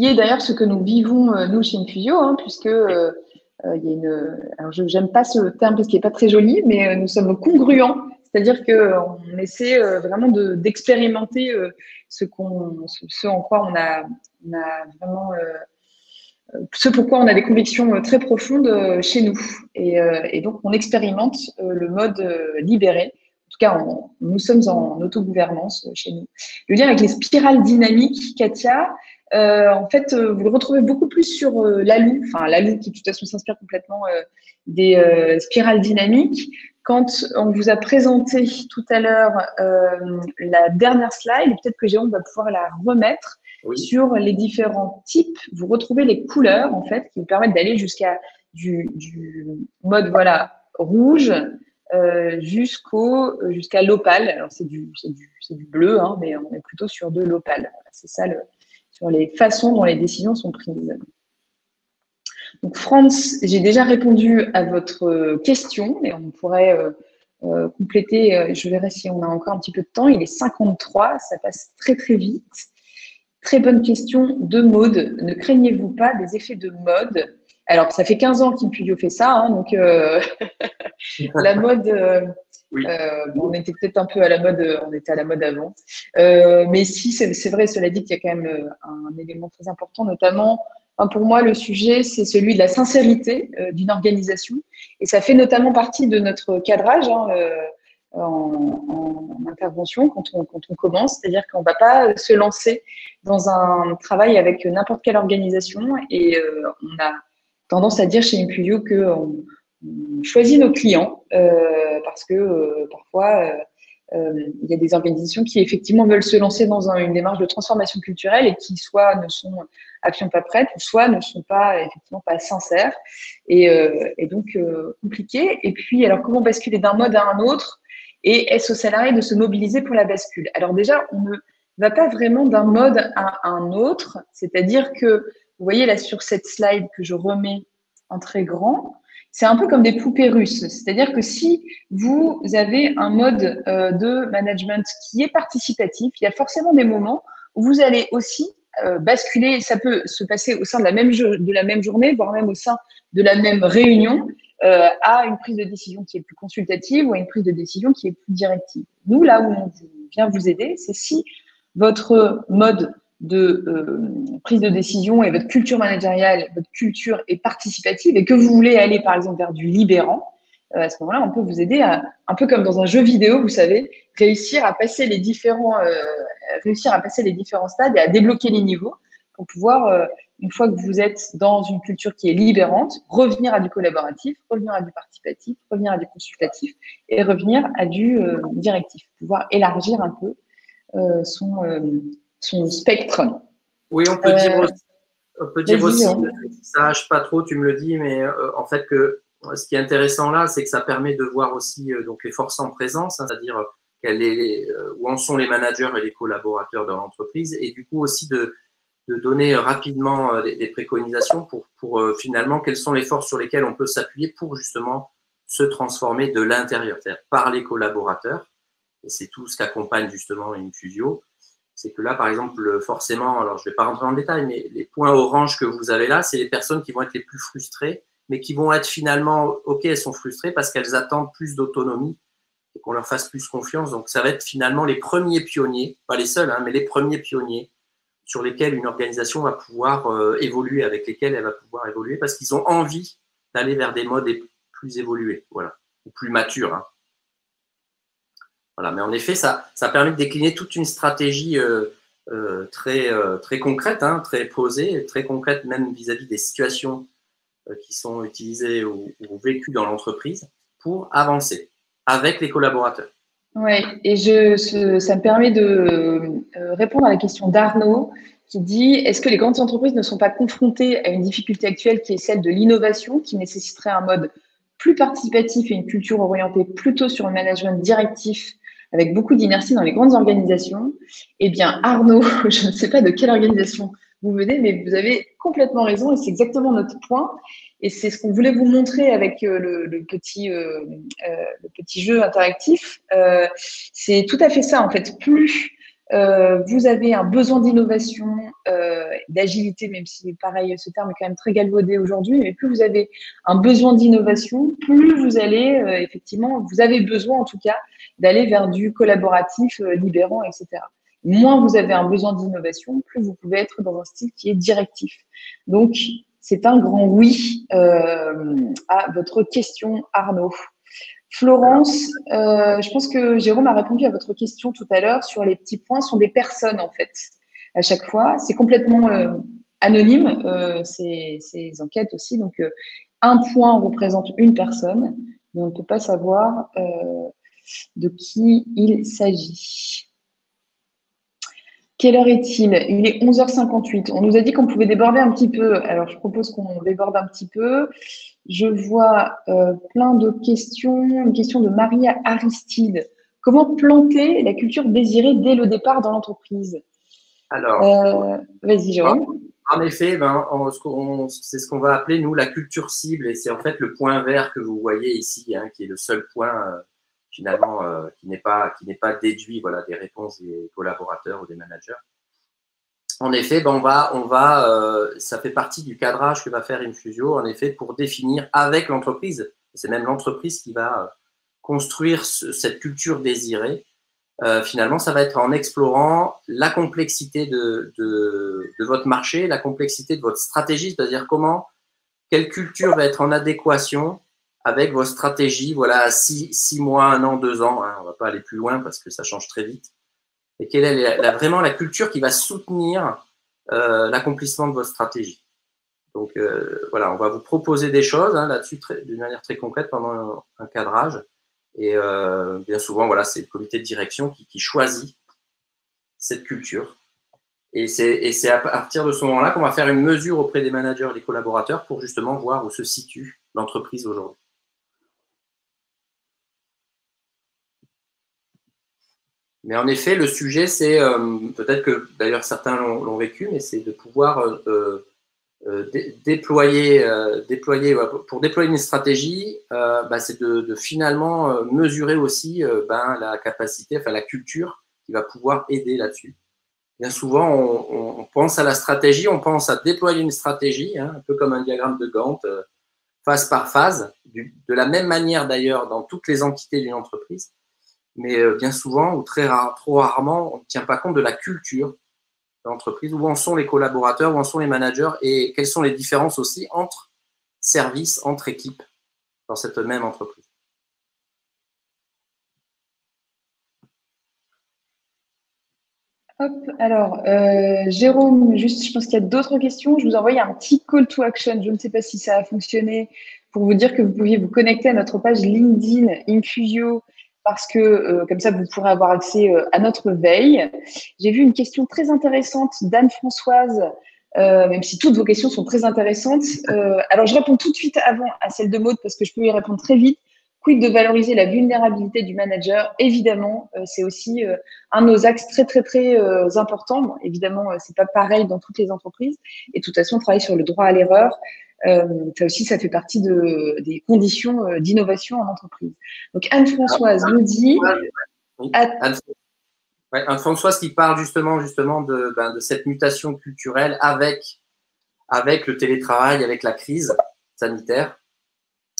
[SPEAKER 1] est d'ailleurs ce que nous vivons, nous, chez Infusio, hein, puisque il y a alors je n'aime pas ce terme parce qu'il n'est pas très joli, mais nous sommes congruents, c'est-à-dire qu'on essaie vraiment d'expérimenter ce en quoi on a vraiment, ce pourquoi on a des convictions très profondes chez nous. Et donc, on expérimente le mode libéré. En tout cas, nous sommes en autogouvernance chez nous. Le lien avec les spirales dynamiques, Katia, en fait, vous le retrouvez beaucoup plus sur l'ALU, enfin l'ALU qui de toute façon s'inspire complètement des spirales dynamiques. Quand on vous a présenté tout à l'heure la dernière slide, peut-être que Jérôme va pouvoir la remettre. Oui. Sur les différents types, vous retrouvez les couleurs en fait qui vous permettent d'aller jusqu'à du mode voilà rouge jusqu'à l'opale. Alors c'est du bleu, hein, mais on est plutôt sur de l'opale. Voilà, c'est ça sur les façons dont les décisions sont prises. Donc France, j'ai déjà répondu à votre question, mais on pourrait compléter. Je verrai si on a encore un petit peu de temps. Il est 53, ça passe très très vite. Très bonne question de mode. Ne craignez-vous pas des effets de mode? Alors, ça fait 15 ans qu'Infusio fait ça, hein, donc la mode, oui. On était peut-être un peu à la mode, on était à la mode avant. Mais si, c'est vrai, cela dit qu'il y a quand même un élément très important, notamment, pour moi, le sujet, c'est celui de la sincérité d'une organisation. Et ça fait notamment partie de notre cadrage, hein, en intervention quand on commence, c'est-à-dire qu'on ne va pas se lancer dans un travail avec n'importe quelle organisation et on a tendance à dire chez Infusio qu'on choisit nos clients parce que parfois il y a des organisations qui effectivement veulent se lancer dans une démarche de transformation culturelle et qui soit ne sont absolument pas prêtes ou soit ne sont pas effectivement pas sincères et donc compliqué. Et puis alors comment basculer d'un mode à un autre? Et est-ce aux salariés de se mobiliser pour la bascule? Alors déjà, on ne va pas vraiment d'un mode à un autre, c'est-à-dire que, vous voyez là sur cette slide que je remets en très grand, c'est un peu comme des poupées russes, c'est-à-dire que si vous avez un mode de management qui est participatif, il y a forcément des moments où vous allez aussi basculer, ça peut se passer au sein de la même journée, voire même au sein de la même réunion, à une prise de décision qui est plus consultative ou à une prise de décision qui est plus directive. Nous, là où on vient vous aider, c'est si votre mode de prise de décision et votre culture managériale, votre culture est participative et que vous voulez aller, par exemple, vers du libérant, à ce moment-là, on peut vous aider à, un peu comme dans un jeu vidéo, vous savez, réussir à passer les différents stades et à débloquer les niveaux pour pouvoir une fois que vous êtes dans une culture qui est libérante, revenir à du collaboratif, revenir à du participatif, revenir à du consultatif et revenir à du directif, pouvoir élargir un peu son spectre.
[SPEAKER 2] Oui, on peut dire aussi,
[SPEAKER 1] Vas-y.
[SPEAKER 2] si ça nage pas trop, tu me le dis, mais en fait que ce qui est intéressant là, c'est que ça permet de voir aussi donc les forces en présence, hein, c'est-à-dire où en sont les managers et les collaborateurs dans l'entreprise, et du coup aussi de donner rapidement des préconisations pour finalement quelles sont les forces sur lesquelles on peut s'appuyer pour justement se transformer de l'intérieur, c'est-à-dire par les collaborateurs. Et c'est tout ce qu'accompagne justement une Fusio. C'est que là, par exemple, forcément, alors je ne vais pas rentrer dans le détail, mais les points orange que vous avez là, c'est les personnes qui vont être les plus frustrées, mais qui vont être finalement, ok, elles sont frustrées parce qu'elles attendent plus d'autonomie et qu'on leur fasse plus confiance. Donc, ça va être finalement les premiers pionniers, pas les seuls, hein, mais les premiers pionniers sur lesquels une organisation va pouvoir évoluer, avec lesquels elle va pouvoir évoluer, parce qu'ils ont envie d'aller vers des modes plus évolués, voilà, ou plus matures. Hein. Voilà, mais en effet, ça permet de décliner toute une stratégie très concrète, hein, très posée, très concrète même vis-à-vis des situations qui sont utilisées ou vécues dans l'entreprise pour avancer avec les collaborateurs.
[SPEAKER 1] Oui, et ça me permet de répondre à la question d'Arnaud qui dit, est-ce que les grandes entreprises ne sont pas confrontées à une difficulté actuelle qui est celle de l'innovation, qui nécessiterait un mode plus participatif et une culture orientée plutôt sur le management directif avec beaucoup d'inertie dans les grandes organisations? Eh bien, Arnaud, je ne sais pas de quelle organisation vous venez, mais vous avez complètement raison et c'est exactement notre point. Et c'est ce qu'on voulait vous montrer avec le petit jeu interactif. C'est tout à fait ça, en fait. Plus vous avez un besoin d'innovation, d'agilité, même si, pareil, ce terme est quand même très galvaudé aujourd'hui, mais plus vous avez un besoin d'innovation, plus vous allez, effectivement, vous avez besoin, en tout cas, d'aller vers du collaboratif, libérant, etc. Moins vous avez un besoin d'innovation, plus vous pouvez être dans un style qui est directif. Donc, c'est un grand oui à votre question, Arnaud. Florence, je pense que Jérôme a répondu à votre question tout à l'heure sur les petits points. Ce sont des personnes, en fait, à chaque fois. C'est complètement anonyme, ces enquêtes aussi. Donc, un point représente une personne, mais on ne peut pas savoir de qui il s'agit. Quelle heure est-il? Il est 11h58. On nous a dit qu'on pouvait déborder un petit peu. Alors, je propose qu'on déborde un petit peu. Je vois plein de questions. Une question de Maria Aristide. Comment planter la culture désirée dès le départ dans l'entreprise?
[SPEAKER 2] Alors,
[SPEAKER 1] vas-y, Jérôme.
[SPEAKER 2] En effet, c'est ce qu'on va appeler, nous, la culture cible. Et c'est en fait le point vert que vous voyez ici, hein, qui est le seul point finalement qui n'est pas déduit voilà, des réponses des collaborateurs ou des managers. En effet, ça fait partie du cadrage que va faire Infusio, en effet, pour définir avec l'entreprise. C'est même l'entreprise qui va construire cette culture désirée. Finalement, ça va être en explorant la complexité de votre marché, la complexité de votre stratégie, c'est-à-dire quelle culture va être en adéquation avec vos stratégies, voilà, 6 mois, 1 an, 2 ans. Hein, on ne va pas aller plus loin parce que ça change très vite. Et quelle est vraiment la culture qui va soutenir l'accomplissement de votre stratégie. Donc, voilà, on va vous proposer des choses hein, là-dessus d'une manière très concrète pendant un cadrage. Et bien souvent, voilà, c'est le comité de direction qui choisit cette culture. Et c'est à partir de ce moment-là qu'on va faire une mesure auprès des managers et des collaborateurs pour justement voir où se situe l'entreprise aujourd'hui. Mais en effet, le sujet, c'est peut-être que d'ailleurs certains l'ont vécu, mais c'est de pouvoir déployer une stratégie, c'est de finalement mesurer aussi la capacité, enfin la culture qui va pouvoir aider là-dessus. Bien souvent, on pense à la stratégie, on pense à déployer une stratégie, hein, un peu comme un diagramme de Gantt, phase par phase, de la même manière d'ailleurs dans toutes les entités d'une entreprise. Mais bien souvent, ou trop rarement, on ne tient pas compte de la culture de l'entreprise, où en sont les collaborateurs, où en sont les managers et quelles sont les différences aussi entre services, entre équipes dans cette même entreprise.
[SPEAKER 1] Hop, alors, Jérôme, juste, je pense qu'il y a d'autres questions. Je vous envoie un petit call to action. Je ne sais pas si ça a fonctionné pour vous dire que vous pouviez vous connecter à notre page LinkedIn Infusio parce que comme ça, vous pourrez avoir accès à notre veille. J'ai vu une question très intéressante d'Anne-Françoise, même si toutes vos questions sont très intéressantes. Alors, je réponds tout de suite avant à celle de Maud parce que je peux y répondre très vite. Quid de valoriser la vulnérabilité du manager? Évidemment, c'est aussi un de nos axes très, très, très importants. Bon, évidemment, c'est pas pareil dans toutes les entreprises. Et de toute façon, on travaille sur le droit à l'erreur. Ça aussi, ça fait partie des conditions d'innovation en entreprise. Donc, Anne-Françoise nous dit…
[SPEAKER 2] Oui. Anne-Françoise qui parle justement de cette mutation culturelle avec le télétravail, avec la crise sanitaire.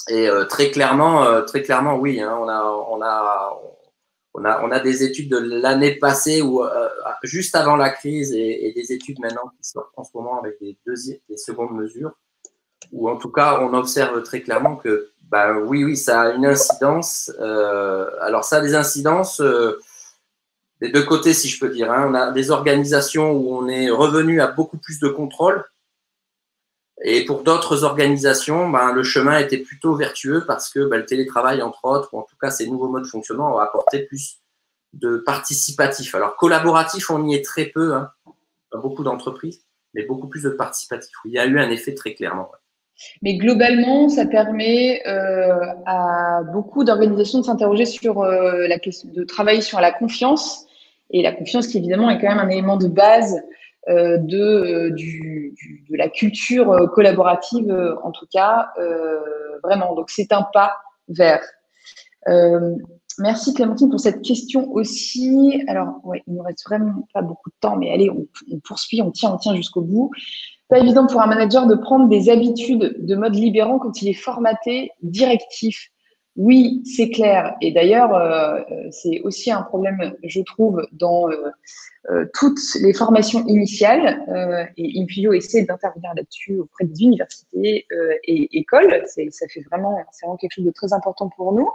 [SPEAKER 2] Et très clairement, oui, hein, on a des études de l'année passée ou juste avant la crise et des études maintenant qui sortent en ce moment avec des secondes mesures, où en tout cas on observe très clairement que oui, ça a une incidence. Alors ça a des incidences des deux côtés, si je peux dire. Hein. On a des organisations où on est revenu à beaucoup plus de contrôle. Et pour d'autres organisations, le chemin était plutôt vertueux parce que le télétravail, entre autres, ou en tout cas ces nouveaux modes de fonctionnement, ont apporté plus de participatif. Alors, collaboratif, on y est très peu, hein, dans beaucoup d'entreprises, mais beaucoup plus de participatif. Il y a eu un effet très clairement.
[SPEAKER 1] Mais globalement, ça permet à beaucoup d'organisations de s'interroger sur la question, de travailler sur la confiance. Et la confiance, qui évidemment est quand même un élément de base de la culture collaborative, en tout cas, vraiment. Donc, c'est un pas vers. Merci Clémentine pour cette question aussi. Alors, ouais, il nous reste vraiment pas beaucoup de temps, mais allez, on poursuit, on tient jusqu'au bout. Pas évident pour un manager de prendre des habitudes de mode libérant quand il est formaté directif. Oui, c'est clair. Et d'ailleurs, c'est aussi un problème, je trouve, dans toutes les formations initiales. Et Impulio essaie d'intervenir là-dessus auprès des universités et écoles. Ça fait vraiment, c'est vraiment quelque chose de très important pour nous,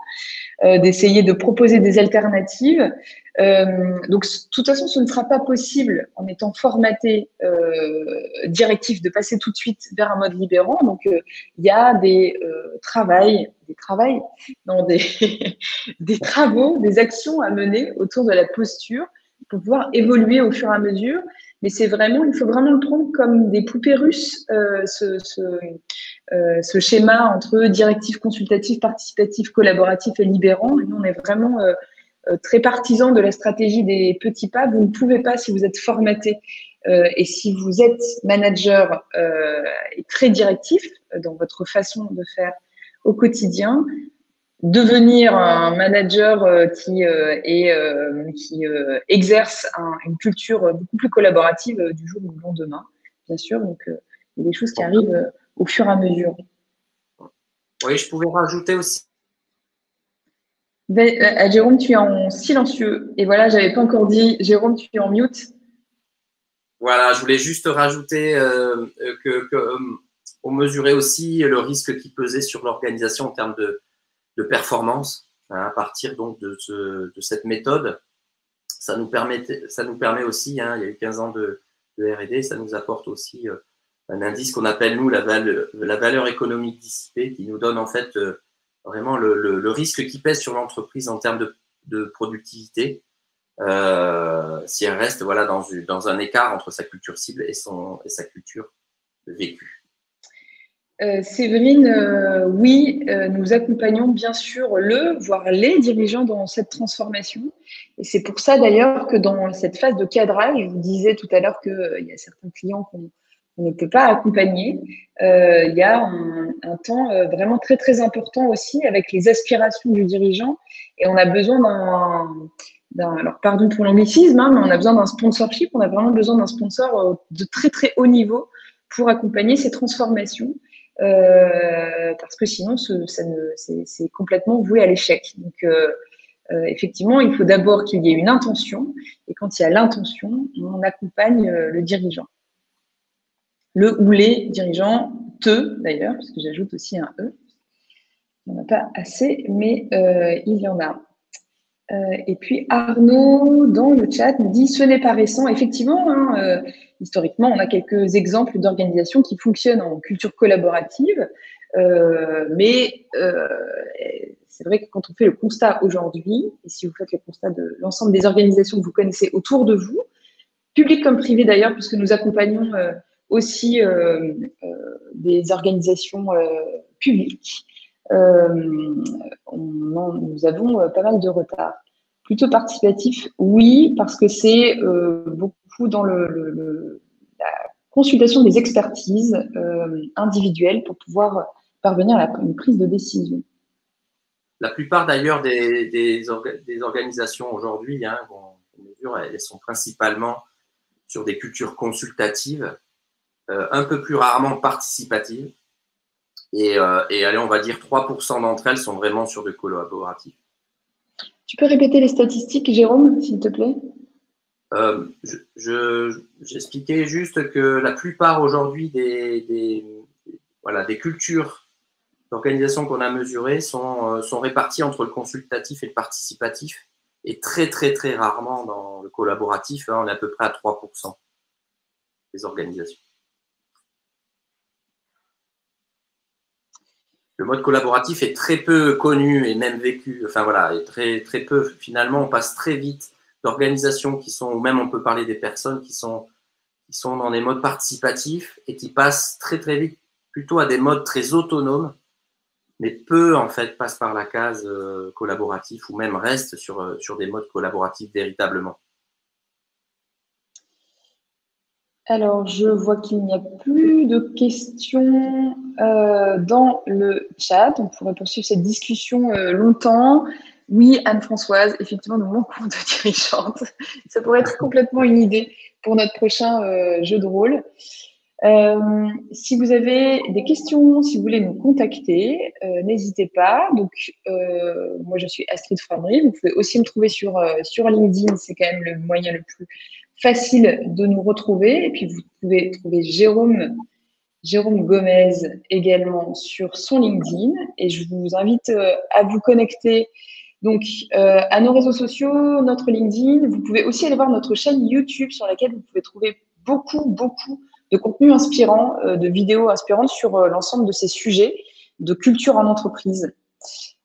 [SPEAKER 1] d'essayer de proposer des alternatives. Donc, de toute façon, ce ne sera pas possible en étant formaté directif de passer tout de suite vers un mode libérant. Donc, il y a des travaux, des actions à mener autour de la posture pour pouvoir évoluer au fur et à mesure. Mais il faut vraiment le prendre comme des poupées russes, ce schéma entre directif, consultatif, participatif, collaboratif et libérant. Et nous, on est vraiment très partisans de la stratégie des petits pas. Vous ne pouvez pas, si vous êtes formaté et si vous êtes manager et très directif dans votre façon de faire au quotidien, devenir un manager qui exerce une culture beaucoup plus collaborative du jour au lendemain, bien sûr. Donc, il y a des choses qui arrivent au fur et à mesure.
[SPEAKER 2] Oui, je pouvais rajouter aussi.
[SPEAKER 1] Jérôme, tu es en silencieux. Et voilà, je n'avais pas encore dit. Jérôme, tu es en mute.
[SPEAKER 2] Voilà, je voulais juste rajouter qu'on mesurait aussi le risque qui pesait sur l'organisation en termes de performance, hein, à partir donc de cette méthode. Ça nous permet aussi, hein, il y a eu 15 ans de R&D, ça nous apporte aussi un indice qu'on appelle, nous, la valeur économique dissipée, qui nous donne en fait vraiment le risque qui pèse sur l'entreprise en termes de productivité, si elle reste dans un écart entre sa culture cible et sa culture vécue.
[SPEAKER 1] Séverine, oui, nous accompagnons bien sûr voire les dirigeants dans cette transformation. Et c'est pour ça d'ailleurs que dans cette phase de cadrage, je vous disais tout à l'heure qu'il y a certains clients qu'on ne peut pas accompagner. Il y a un temps vraiment très très important aussi avec les aspirations du dirigeant. Et on a besoin alors pardon pour l'anglicisme, hein, mais on a besoin d'un sponsorship, on a vraiment besoin d'un sponsor de très très haut niveau pour accompagner ces transformations. Parce que sinon, c'est complètement voué à l'échec. Donc, effectivement, il faut d'abord qu'il y ait une intention, et quand il y a l'intention, on accompagne le dirigeant. Le ou les dirigeants, d'ailleurs, parce que j'ajoute aussi un E. Il n'y en a pas assez, mais il y en a. Et puis Arnaud, dans le chat, nous dit « Ce n'est pas récent ». Effectivement, hein, historiquement, on a quelques exemples d'organisations qui fonctionnent en culture collaborative, mais c'est vrai que quand on fait le constat aujourd'hui, et si vous faites le constat de l'ensemble des organisations que vous connaissez autour de vous, publiques comme privées d'ailleurs, puisque nous accompagnons aussi des organisations publiques, nous avons pas mal de retard. Plutôt participatif, oui, parce que c'est beaucoup dans la consultation des expertises individuelles pour pouvoir parvenir à une prise de décision.
[SPEAKER 2] La plupart d'ailleurs des organisations aujourd'hui, hein, elles sont principalement sur des cultures consultatives, un peu plus rarement participatives. Et allez, on va dire 3% d'entre elles sont vraiment sur de collaboratif.
[SPEAKER 3] Tu peux répéter les statistiques, Jérôme, s'il te plaît?
[SPEAKER 2] J'expliquais juste que la plupart aujourd'hui des cultures d'organisation qu'on a mesurées sont réparties entre le consultatif et le participatif, et très, très, très rarement dans le collaboratif. Hein, on est à peu près à 3% des organisations. Le mode collaboratif est très peu connu et même vécu. Enfin voilà, et très, très peu. Finalement, on passe très vite d'organisations qui sont, ou même on peut parler des personnes qui sont dans des modes participatifs et qui passent très, très vite plutôt à des modes très autonomes, mais peu en fait passent par la case collaboratif ou même restent sur des modes collaboratifs véritablement.
[SPEAKER 3] Alors, je vois qu'il n'y a plus de questions dans le chat. On pourrait poursuivre cette discussion longtemps. Oui, Anne-Françoise, effectivement, nous manquons de dirigeantes. Ça pourrait être complètement une idée pour notre prochain jeu de rôle. Si vous avez des questions, si vous voulez nous contacter, n'hésitez pas. Donc, moi, je suis Astrid Framry. Vous pouvez aussi me trouver sur LinkedIn. C'est quand même le moyen le plus facile de nous retrouver. Et puis, vous pouvez trouver Jérôme Gomez également sur son LinkedIn. Et je vous invite à vous connecter donc à nos réseaux sociaux, notre LinkedIn. Vous pouvez aussi aller voir notre chaîne YouTube sur laquelle vous pouvez trouver beaucoup de contenu inspirant, de vidéos inspirantes sur l'ensemble de ces sujets de culture en entreprise.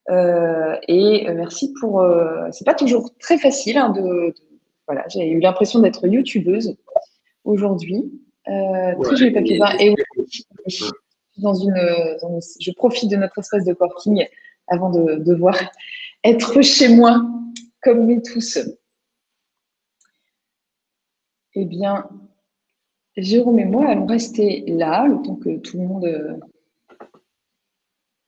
[SPEAKER 3] Merci pour… c'est pas toujours très facile hein, voilà, j'ai eu l'impression d'être youtubeuse aujourd'hui. Très joli papier peint. Et oui, je profite de notre espace de coworking avant de devoir être chez moi, comme nous tous. Eh bien, Jérôme et moi allons rester là, le temps que tout le monde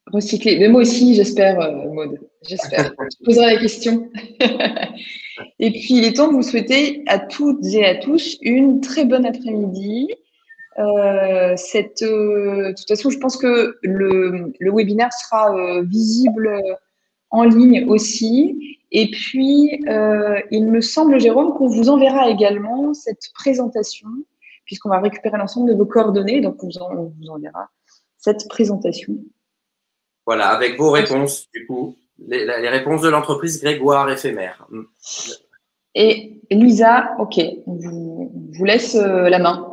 [SPEAKER 3] recycle. Mais moi aussi, j'espère, Maud. J'espère. Je poserai la question. Et puis, il est temps de vous souhaiter à toutes et à tous une très bonne après-midi. De toute façon, je pense que le webinaire sera visible en ligne aussi. Et puis, il me semble, Jérôme, qu'on vous enverra également cette présentation, puisqu'on va récupérer l'ensemble de vos coordonnées. Donc, on vous enverra cette présentation.
[SPEAKER 2] Voilà, avec vos réponses, du coup, les réponses de l'entreprise Grégoire éphémère.
[SPEAKER 3] Et Lisa, ok, on vous laisse la main.